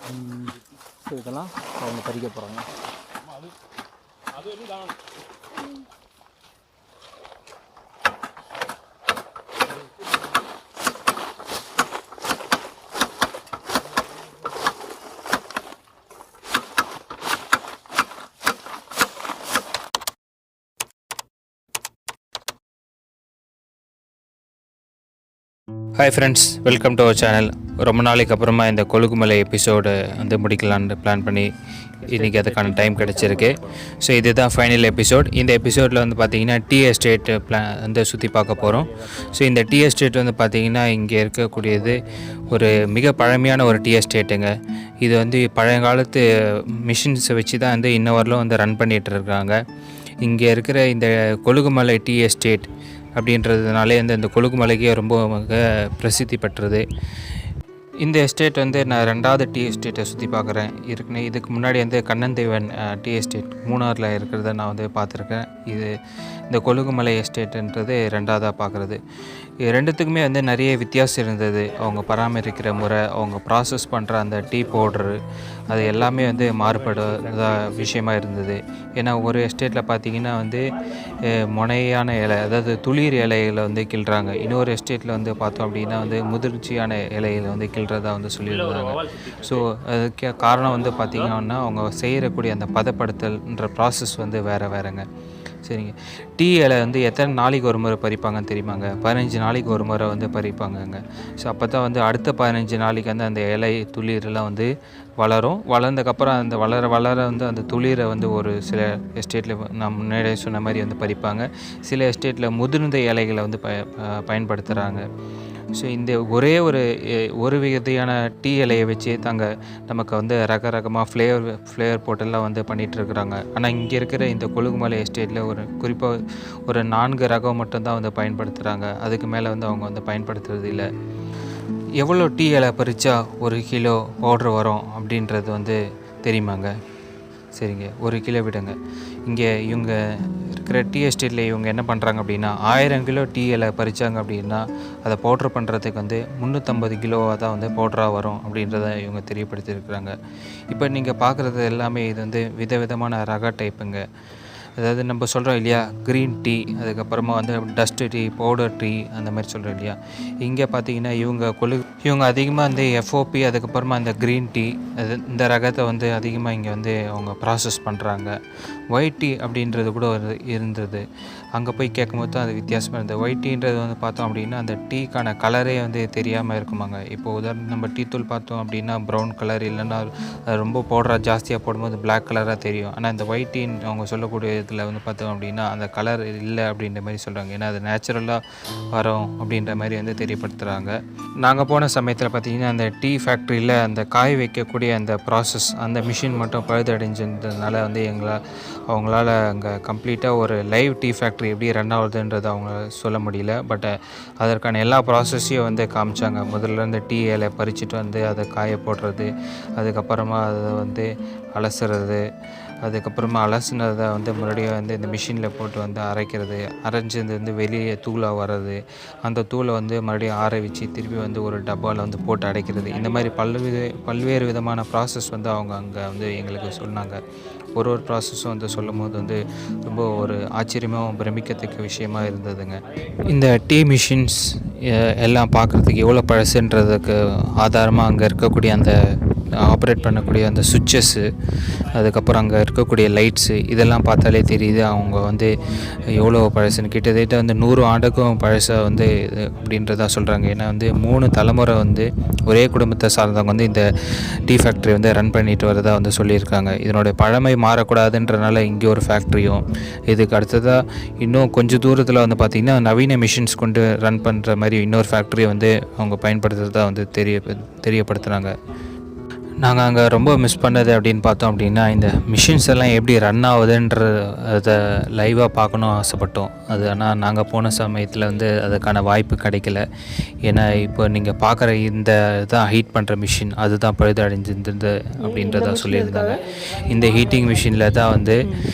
So இதெல்லாம் அவங்க பறிக்க போகிறாங்க. Hi friends, welcome to our channel. ரொம்ப நாளைக்கு அப்புறமா இந்த கொலுக்குமலை எபிசோடு வந்து முடிக்கலான்னு பிளான் பண்ணி இன்றைக்கி அதுக்கான டைம் கிடச்சிருக்கு. ஸோ இதுதான் ஃபைனல் எபிசோட். இந்த எபிசோடில் வந்து பார்த்திங்கன்னா டீ எஸ்டேட் வந்து சுற்றி பார்க்க போகிறோம். ஸோ இந்த டீ எஸ்டேட் வந்து பார்த்திங்கன்னா இங்கே இருக்கக்கூடியது ஒரு மிக பழமையான ஒரு டீ எஸ்டேட்டுங்க. இது வந்து பழையங்காலத்து மிஷின்ஸை வச்சு தான் வந்து இன்ன வரலும் வந்து ரன் பண்ணிகிட்டு இருக்காங்க. இங்கே இருக்கிற இந்த கொலுக்குமலை டீ எஸ்டேட் அப்படின்றதுனாலே வந்து இந்த கொலுக்குமலைக்கே ரொம்ப பிரசித்தி பெற்றது. இந்த எஸ்டேட் வந்து நான் 2வது டீ எஸ்டேட்டை சுற்றி பார்க்குறேன். இதுக்கு முன்னாடி வந்து கண்ணந்தேவன் டீ எஸ்டேட் மூணாரில் இருக்கிறத நான் வந்து பார்த்துருக்கேன். இந்த கொலுக்குமலை எஸ்டேட்டுன்றது 2வதாக பார்க்குறது. இது ரெண்டுத்துக்குமே வந்து நிறைய வித்தியாசம் இருந்தது. அவங்க பராமரிக்கிற முறை, அவங்க ப்ராசஸ் பண்ணுற அந்த டீ பவுட்ரு, அது எல்லாமே வந்து மாறுபடாத விஷயமா இருந்தது. ஏன்னா ஒரு எஸ்டேட்டில் பார்த்திங்கன்னா வந்து முனையான இலை, அதாவது துளிர் இலைகளை வந்து கிள்றாங்க. இன்னொரு எஸ்டேட்டில் வந்து பார்த்தோம் அப்படின்னா வந்து முதிர்ச்சியான இலைகளை வந்து கிள்றதா வந்து சொல்லியிருந்தாங்க. ஸோ அதுக்கு காரணம் வந்து பார்த்திங்கன்னா அவங்க செய்யக்கூடிய அந்த பதப்படுத்தல்ன்ற ப்ராசஸ் வந்து வேறுங்க. சரிங்க. டீ இலை வந்து எத்தனை நாளைக்கு ஒரு முறை பறிப்பாங்கன்னு தெரியுமாங்க? 15 நாளைக்கு ஒரு முறை வந்து பறிப்பாங்கங்க. ஸோ அப்போ தான் வந்து அடுத்த 15 நாளைக்கு வந்து அந்த இலை துளிரெல்லாம் வந்து வளரும். வளர்ந்ததுக்கப்புறம் அந்த வளர வந்து அந்த துளிரை வந்து ஒரு சில எஸ்டேட்டில் நான் முன்னாடியே சொன்ன மாதிரி வந்து பறிப்பாங்க. சில எஸ்டேட்டில் முதிர்ந்த இலைகளை வந்து பயன்படுத்துகிறாங்க. ஸோ இந்த ஒரு விதையான டீ இலையை வச்சு நமக்கு வந்து ரகமாக ஃப்ளேவர் போட்டெல்லாம் வந்து பண்ணிகிட்ருக்குறாங்க. ஆனால் இங்கே இருக்கிற இந்த கொலுக்குமலை எஸ்டேட்டில் குறிப்பாக ஒரு 4 ரகம் மட்டும்தான் வந்து பயன்படுத்துகிறாங்க. அதுக்கு மேலே வந்து அவங்க வந்து பயன்படுத்துறது இல்லை. எவ்வளோ டீ இலை பறித்தா 1 கிலோ பவுட்ரு வரும் அப்படின்றது வந்து தெரியுமாங்க? சரிங்க, 1 கிலோ விடுங்க. இங்கே இவங்க இருக்கிற டீ எஸ்டேட்டில் இவங்க என்ன பண்ணுறாங்க அப்படின்னா 1000 கிலோ டீ இலை பறித்தாங்க அப்படின்னா அதை பவுட்ரு பண்ணுறதுக்கு வந்து 350 கிலோவாக தான் வந்து பவுட்ராக வரும் அப்படின்றத இவங்க தெரியப்படுத்தியிருக்கிறாங்க. இப்போ நீங்கள் பார்க்குறது எல்லாமே இது வந்து விதவிதமான ரக டைப்புங்க. அதாவது நம்ம சொல்கிறோம் இல்லையா, க்ரீன் டீ, அதுக்கப்புறமா வந்து டஸ்ட்டு டீ, பவுடர் டீ, அந்த மாதிரி சொல்கிறோம் இல்லையா. இங்கே பார்த்தீங்கன்னா இவங்க அதிகமாக வந்து எஃப்ஓபி, அதுக்கப்புறமா இந்த க்ரீன் டீ, இந்த ரகத்தை வந்து அதிகமாக இங்கே வந்து அவங்க ப்ராசஸ் பண்ணுறாங்க. ஒயிட் டீ அப்படின்றது கூட இருந்தது. அங்கே போய் கேட்கும்போது தான் அது வித்தியாசமாக இருந்தது. ஒயிட் டீன்றது வந்து பார்த்தோம் அப்படின்னா அந்த டீக்கான கலரே வந்து தெரியாமல் இருக்குமாங்க. இப்போ உதாரணம் நம்ம டீ தூள் பார்த்தோம் அப்படின்னா ப்ரௌன் கலர், இல்லைன்னா ரொம்ப பவுடராக ஜாஸ்தியாக போடும்போது பிளாக் கலராக தெரியும். ஆனால் இந்த ஒயிட் டீன்னு அவங்க சொல்லக்கூடிய இதில் வந்து பார்த்தோம் அப்படின்னா அந்த கலர் இல்லை அப்படின்ற மாதிரி சொல்கிறாங்க. ஏன்னா அது நேச்சுரலாக வரும் அப்படின்ற மாதிரி வந்து தெரியப்படுத்துகிறாங்க. நாங்கள் போன சமயத்தில் பார்த்திங்கன்னா அந்த டீ ஃபேக்ட்ரியில் அந்த காய வைக்கக்கூடிய அந்த ப்ராசஸ், அந்த மிஷின் மட்டும் பழுதடைஞ்சதுனால வந்து அவங்களால அங்கே கம்ப்ளீட்டாக ஒரு லைவ் டீ ஃபேக்ட்ரி எப்படி ரன் ஆகுதுன்றது அவங்க சொல்ல முடியல. பட் அதற்கான எல்லா ப்ராசஸையும் வந்து காமிச்சாங்க. முதல்ல இந்த டீ இலை பறிச்சுட்டு வந்து அதை காய போடுறது, அதுக்கப்புறமா அதை வந்து அலசுறது, அதுக்கப்புறமா அலசுனதை வந்து மறுபடியும் வந்து இந்த மிஷினில் போட்டு வந்து அரைக்கிறது, அரைஞ்சது வந்து வெளியே தூளாக வர்றது, அந்த தூளை வந்து மறுபடியும் ஆற வச்சு திருப்பி வந்து ஒரு டப்பாவில் வந்து போட்டு அடைக்கிறது. இந்த மாதிரி பல்வேறு விதமான ப்ராசஸ் வந்து அவங்க அங்கே வந்து எங்களுக்கு சொன்னாங்க. ஒரு ப்ராசஸும் வந்து சொல்லும் போது வந்து ரொம்ப ஒரு ஆச்சரியமாகவும் பிரமிக்கத்தக்க விஷயமா இருந்ததுங்க. இந்த டீ மிஷின்ஸ் எல்லாம் பார்க்குறதுக்கு எவ்வளோ பழசுன்றதுக்கு ஆதாரமாக அங்கே இருக்கக்கூடிய அந்த ஆப்ரேட் பண்ணக்கூடிய அந்த சுவிட்சஸ்ஸு, அதுக்கப்புறம் அங்கே இருக்கக்கூடிய லைட்ஸு, இதெல்லாம் பார்த்தாலே தெரியுது அவங்க வந்து எவ்வளோ பழசுன்னு. கிட்டத்தட்ட வந்து 100 ஆண்டுக்கும் பழசாக வந்து அப்படின்றதா சொல்கிறாங்க. ஏன்னா வந்து 3 தலைமுறை வந்து ஒரே குடும்பத்தை சார்ந்தவங்க வந்து இந்த டீ ஃபேக்ட்ரி வந்து ரன் பண்ணிட்டு வரதா வந்து சொல்லியிருக்காங்க. இதனுடைய பழமை மாறக்கூடாதுன்றனால இங்கே ஒரு ஃபேக்ட்ரியும், இதுக்கு அடுத்ததாக இன்னும் கொஞ்சம் தூரத்தில் வந்து பார்த்திங்கன்னா நவீன மிஷின்ஸ் கொண்டு ரன் பண்ணுற மாதிரி இன்னொரு ஃபேக்ட்ரியை வந்து அவங்க பயன்படுத்துகிறதா வந்து தெரியப்படுத்துகிறாங்க. நாங்கள் அங்கே ரொம்ப மிஸ் பண்ணது அப்படின்னு பார்த்தோம் அப்படின்னா இந்த மிஷின்ஸ் எல்லாம் எப்படி ரன் ஆகுதுன்றதை லைவாக பார்க்கணும் ஆசைப்பட்டோம். ஆனால் நாங்கள் போன சமயத்தில் வந்து அதுக்கான வாய்ப்பு கிடைக்கல. ஏன்னா இப்போ நீங்கள் பார்க்குற இந்த தான் ஹீட் பண்ணுற மிஷின், அதுதான் பழுதடைஞ்சிருந்தது அப்படின்றத சொல்லியிருந்தாங்க. இந்த ஹீட்டிங் மிஷினில் தான் வந்து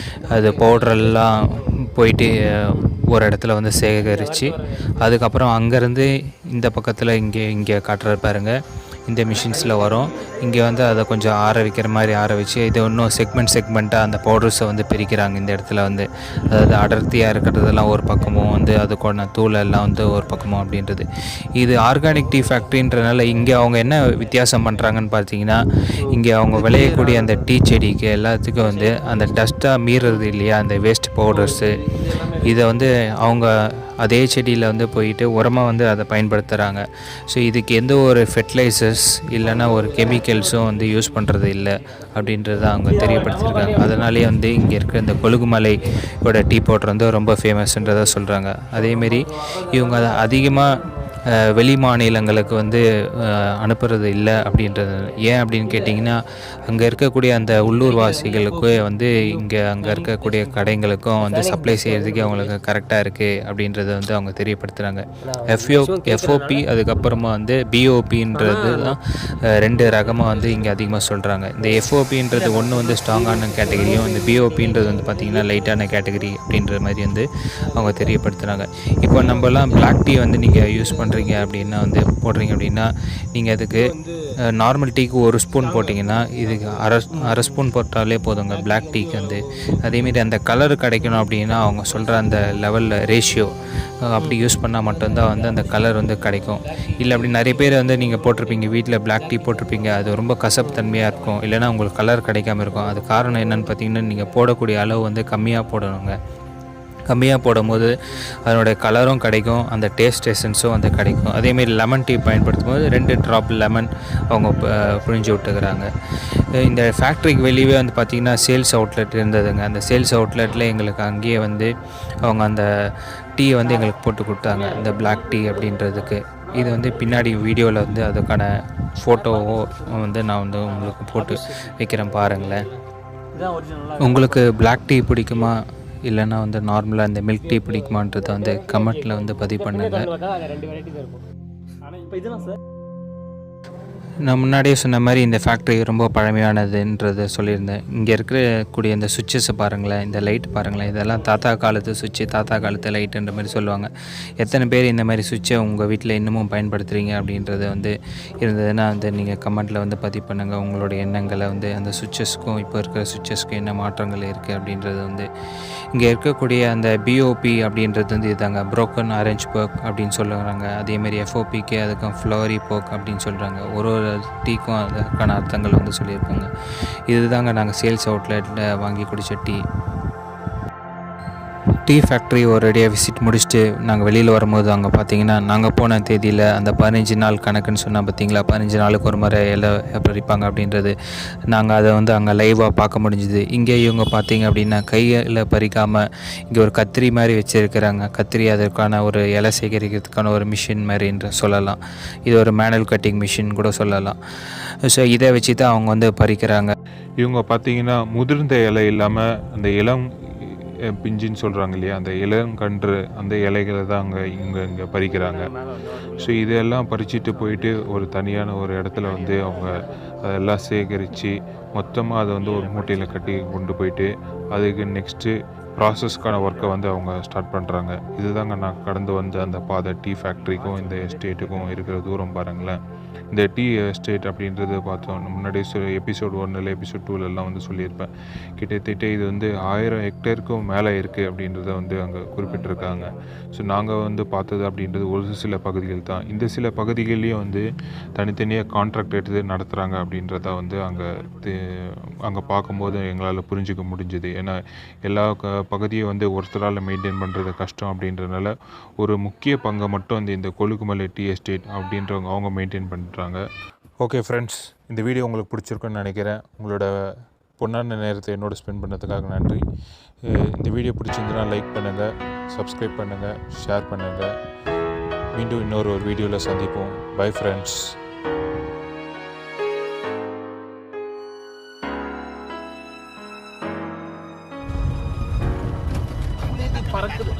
அது பவுட்ரெல்லாம் போயிட்டு ஒரு இடத்துல வந்து சேகரித்து அதுக்கப்புறம் அங்கேருந்து இந்த பக்கத்தில் இங்கே காட்டுற பாருங்கள், இந்த மிஷின்ஸில் வரும். இங்கே வந்து அதை கொஞ்சம் ஆற வைக்கிற மாதிரி ஆற வச்சு இது இன்னும் செக்மெண்ட்டாக அந்த பவுடர்ஸை வந்து பிரிக்கிறாங்க இந்த இடத்துல வந்து. அதாவது அடர்த்தியாக இருக்கிறதெல்லாம் ஒரு பக்கமும் வந்து அதுக்கான தூள் எல்லாம் வந்து ஒரு பக்கமும் அப்படின்றது. இது ஆர்கானிக் டீ ஃபேக்ட்ரின்றனால இங்கே அவங்க என்ன வித்தியாசம் பண்ணுறாங்கன்னு பார்த்தீங்கன்னா, இங்கே அவங்க விளையக்கூடிய அந்த டீ செடிக்கு எல்லாத்துக்கும் வந்து அந்த டஸ்ட்டாக மீறுறது இல்லையா, அந்த வேஸ்ட் பவுடர்ஸு, இதை வந்து அவங்க அதே செடியில் வந்து போயிட்டு உரமாக வந்து அதை பயன்படுத்துகிறாங்க. ஸோ இதுக்கு எந்த ஒரு ஃபெர்டிலைசர்ஸ் இல்லைன்னா ஒரு கெமிக்கல்ஸும் வந்து யூஸ் பண்ணுறது இல்லை அப்படின்றத அவங்க தெரியப்படுத்தியிருக்காங்க. அதனாலேயே வந்து இங்கே இருக்கிற இந்த கொலுகுமலையோட டீ பவுடர் வந்து ரொம்ப ஃபேமஸ்ன்றதை சொல்கிறாங்க. அதேமாரி இவங்க அதை அதிகமாக வெளி மாநிலங்களுக்கு வந்து அனுப்புறது இல்லை அப்படின்றது. ஏன் அப்படின்னு கேட்டிங்கன்னா, அங்கே இருக்கக்கூடிய அந்த உள்ளூர்வாசிகளுக்கு வந்து அங்கே இருக்கக்கூடிய கடைங்களுக்கும் வந்து சப்ளை செய்கிறதுக்கே அவங்களுக்கு கரெக்டாக இருக்குது அப்படின்றத வந்து அவங்க தெரியப்படுத்துகிறாங்க. எஃப்ஓபி அதுக்கப்புறமா வந்து பிஓபின்றது தான் 2 ரகமாக வந்து இங்கே அதிகமாக சொல்கிறாங்க. இந்த எஃப்ஓபின்றது ஒன்று வந்து ஸ்ட்ராங்கான கேட்டகரியும், இந்த பிஓபின்றது வந்து பார்த்திங்கன்னா லைட்டான கேட்டகரி அப்படின்ற மாதிரி வந்து அவங்க தெரியப்படுத்துகிறாங்க. இப்போ நம்மலாம் பிளாக் டீ வந்து நீங்கள் யூஸ் பண்ணுறீங்க அப்படின்னா வந்து போடுறீங்க அப்படின்னா, நீங்கள் அதுக்கு நார்மல் டீக்கு 1 ஸ்பூன் போட்டிங்கன்னா இதுக்கு அரை ஸ்பூன் போட்டாலே போதுங்க பிளாக் டீக்கு வந்து. அதேமாரி அந்த கலர் கிடைக்கணும் அப்படின்னா அவங்க சொல்கிற அந்த லெவலில் ரேஷியோ அப்படி யூஸ் பண்ணால் மட்டும்தான் வந்து அந்த கலர் வந்து கிடைக்கும். இல்லை அப்படி நிறைய பேர் வந்து நீங்கள் போட்டிருப்பீங்க, வீட்டில் பிளாக் டீ போட்டிருப்பீங்க, அது ரொம்ப கசப்பு தன்மையாக இருக்கும், இல்லைனா உங்களுக்கு கலர் கிடைக்காமல் இருக்கும். அது காரணம் என்னென்னு பார்த்தீங்கன்னா, நீங்கள் போடக்கூடிய அளவு வந்து கம்மியாக போடணுங்க. கம்மியாக போடும்போது அதனுடைய கலரும் கிடைக்கும், அந்த டேஸ்ட் எசன்ஸும் வந்து கிடைக்கும். அதேமாரி லெமன் டீ பயன்படுத்தும் போது 2 ட்ராப் லெமன் அவங்க புழிஞ்சு விட்டுக்கிறாங்க. இந்த ஃபேக்ட்ரிக்கு வெளியே வந்து பார்த்திங்கன்னா சேல்ஸ் அவுட்லெட் இருந்ததுங்க. அந்த சேல்ஸ் அவுட்லெட்டில் எங்களுக்கு அங்கேயே வந்து அவங்க அந்த டீயை வந்து எங்களுக்கு போட்டு கொடுத்தாங்க, இந்த பிளாக் டீ அப்படின்றதுக்கு. இது வந்து பின்னாடி வீடியோவில் வந்து அதுக்கான ஃபோட்டோவோ வந்து நான் வந்து உங்களுக்கு போட்டு வைக்கிறேன் பாருங்களேன். உங்களுக்கு பிளாக் டீ பிடிக்குமா இல்லைன்னா வந்து நார்மலாக இந்த மில்க் டீ பிடிக்குமான்றதை வந்து கமெண்ட்டில் வந்து பதிவு பண்ணுங்கள். நான் முன்னாடியே சொன்ன மாதிரி இந்த ஃபேக்ட்ரி ரொம்ப பழமையானதுன்றதை சொல்லியிருந்தேன். இங்கே இருக்கக்கூடிய இந்த சுவிட்சஸை பாருங்களேன், இந்த லைட் பாருங்களேன், இதெல்லாம் தாத்தா காலத்து சுவிட்சு, தாத்தா காலத்து லைட்டுன்ற மாதிரி சொல்லுவாங்க. எத்தனை பேர் இந்த மாதிரி சுவிட்சை உங்கள் வீட்டில் இன்னமும் பயன்படுத்துகிறீங்க அப்படின்றது வந்து இருந்ததுன்னா வந்து நீங்கள் கமெண்ட்டில் வந்து பதிவு பண்ணுங்கள். உங்களுடைய எண்ணங்களை வந்து அந்த சுவிட்சஸ்க்கும் இப்போ இருக்கிற சுவிட்சஸ்க்கும் என்ன மாற்றங்கள் இருக்குது அப்படின்றது வந்து. இங்கே இருக்கக்கூடிய அந்த பிஓபி அப்படின்றது வந்து இதுதாங்க, ப்ரோக்கன் ஆரஞ்ச் போக் அப்படின்னு சொல்லுறாங்க. அதேமாரி எஃப்ஓபிக்கு அதுக்கும் ஃப்ளவரி போக் அப்படின்னு சொல்கிறாங்க. ஒரு டீக்கும் அதுக்கான அர்த்தங்கள் வந்து சொல்லியிருக்காங்க. இதுதாங்க நாங்கள் சேல்ஸ் அவுட்லெட்டில் வாங்கி குடித்த டீ ஃபேக்ட்ரி ஒரேடியாக விசிட் முடிச்சுட்டு நாங்கள் வெளியில் வரும்போது அங்கே பார்த்தீங்கன்னா, நாங்கள் போன தேதியில் அந்த 15 நாள் கணக்குன்னு சொன்னால் பார்த்தீங்களா, 15 நாளுக்கு ஒரு முறை இலை பறிப்பாங்க அப்படின்றது. நாங்கள் அதை வந்து அங்கே லைவாக பார்க்க முடிஞ்சுது. இங்கே இவங்க பார்த்தீங்க அப்படின்னா கையில் பறிக்காமல் இங்கே ஒரு கத்திரி மாதிரி வச்சுருக்கிறாங்க. கத்திரி அதற்கான ஒரு இலை சேகரிக்கிறதுக்கான ஒரு மிஷின் மாதிரின்ற சொல்லலாம். இது ஒரு மேனுவல் கட்டிங் மிஷின் கூட சொல்லலாம். ஸோ இதை வச்சு தான் அவங்க வந்து பறிக்கிறாங்க. இவங்க பார்த்தீங்கன்னா முதிர்ந்த இலை இல்லாமல் அந்த இளம் பிஞ்சின்னு சொல்கிறாங்க இல்லையா, அந்த இளங்கன்று அந்த இலைகளை தான் இங்கே பறிக்கிறாங்க. ஸோ இதெல்லாம் பறிச்சுட்டு போயிட்டு ஒரு தனியான ஒரு இடத்துல வந்து அவங்க அதெல்லாம் சேகரித்து மொத்தமாக அதை வந்து ஒரு மூட்டையில் கட்டி கொண்டு போயிட்டு அதுக்கு நெக்ஸ்ட்டு ப்ராசஸ்க்கான ஒர்க்கை வந்து அவங்க ஸ்டார்ட் பண்ணுறாங்க. இதுதாங்க நான் கடந்து வந்த அந்த பாதை. டீ ஃபேக்ட்ரிக்கும் இந்த எஸ்டேட்டுக்கும் இருக்கிற தூரம் பாருங்களேன். இந்த டீ எஸ்டேட் அப்படின்றது பார்த்தோம் முன்னாடி எபிசோட் 1 எபிசோட் 2லெல்லாம் வந்து சொல்லியிருப்பேன். கிட்டத்தட்ட இது வந்து 1000 ஹெக்டேருக்கும் மேலே இருக்குது அப்படின்றத வந்து அங்கே குறிப்பிட்டிருக்காங்க. ஸோ நாங்கள் வந்து பார்த்தது அப்படின்றது ஒரு சில பகுதிகள் தான். இந்த சில பகுதிகள்லேயும் வந்து தனித்தனியாக கான்ட்ராக்ட் எடுத்து நடத்துகிறாங்க அப்படின்றத வந்து அங்கே பார்க்கும்போது எங்களால் புரிஞ்சிக்க முடிஞ்சுது. ஏன்னா எல்லா பகுதியை வந்து ஒருத்தரால் மெயின்டைன் பண்ணுறது கஷ்டம் அப்படின்றதுனால ஒரு முக்கிய பங்கை மட்டும் இந்த கொலுக்குமலை டீ எஸ்டேட் அப்படின்றவங்க அவங்க மெயின்டைன் பண்ணுறாங்க. ஓகே ஃப்ரெண்ட்ஸ், இந்த வீடியோ உங்களுக்கு பிடிச்சிருக்குன்னு நினைக்கிறேன். உங்களோட பொன்னான நேரத்தை என்னோட ஸ்பெண்ட் பண்ணதுக்காக நன்றி. இந்த வீடியோ பிடிச்சிருந்துன்னா லைக் பண்ணுங்கள், சப்ஸ்கிரைப் பண்ணுங்கள், ஷேர் பண்ணுங்கள். மீண்டும் இன்னொரு வீடியோவில் சந்திப்போம். Bye friends. பறக்குது.